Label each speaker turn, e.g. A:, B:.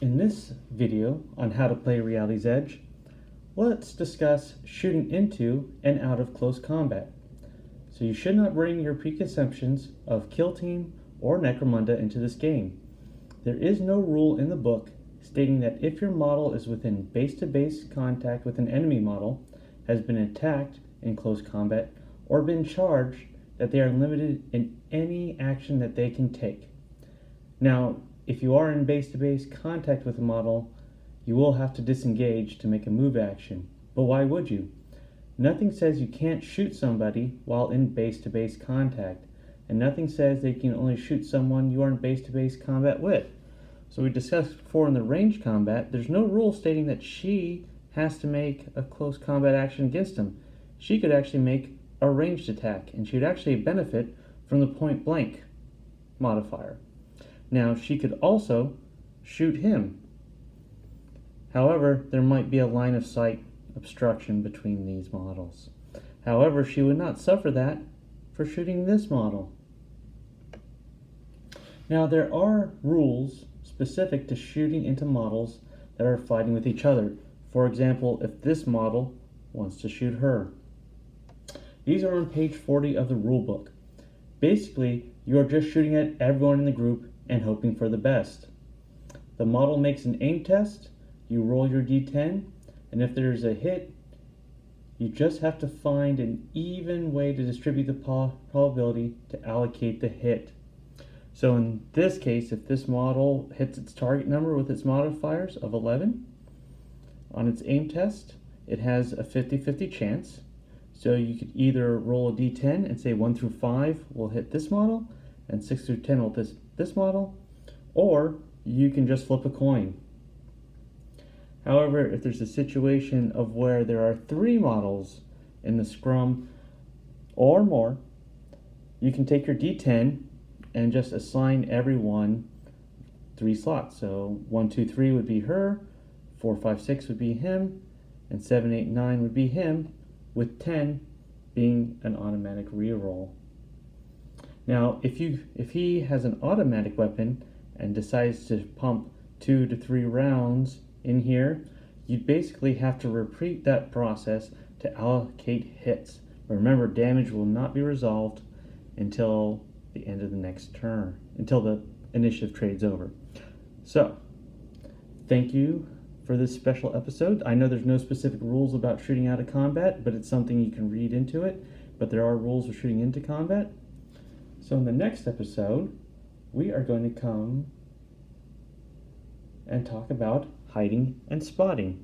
A: In this video on how to play Reality's Edge, let's discuss shooting into and out of close combat. So you should not bring your preconceptions of Kill Team or Necromunda into this game. There is no rule in the book stating that if your model is within base-to-base contact with an enemy model, has been attacked in close combat, or been charged, that they are limited in any action that they can take. Now, if you are in base-to-base contact with a model, you will have to disengage to make a move action. But why would you? Nothing says you can't shoot somebody while in base-to-base contact, and nothing says that you can only shoot someone you are in base-to-base combat with. So we discussed before in the range combat, there's no rule stating that she has to make a close combat action against him. She could actually make a ranged attack, and she would actually benefit from the point blank modifier. Now, she could also shoot him. However, there might be a line of sight obstruction between these models. However, she would not suffer that for shooting this model. Now, there are rules specific to shooting into models that are fighting with each other. For example, if this model wants to shoot her. These are on page 40 of the rulebook. Basically, you are just shooting at everyone in the group and hoping for the best. The model makes an aim test, you roll your d10, and if there's a hit, you just have to find an even way to distribute the probability to allocate the hit. So in this case, if this model hits its target number with its modifiers of 11, on its aim test, it has a 50-50 chance. So you could either roll a d10 and say 1 through 5 will hit this model, and 6 through 10 will hit this model, or you can just flip a coin. However, if there's a situation of where there are 3 models in the scrum or more, you can take your d10 and just assign everyone 3 slots. So 1, 2, 3 would be her, 4, 5, 6 would be him, and 7, 8, 9 would be him, with 10 being an automatic reroll. Now, if he has an automatic weapon and decides to pump 2 to 3 rounds in here, you basically have to repeat that process to allocate hits. Remember, damage will not be resolved until the end of the next turn, until the initiative trade's over. So, thank you for this special episode. I know there's no specific rules about shooting out of combat, but it's something you can read into it. But there are rules for shooting into combat. So in the next episode, we are going to come and talk about hiding and spotting.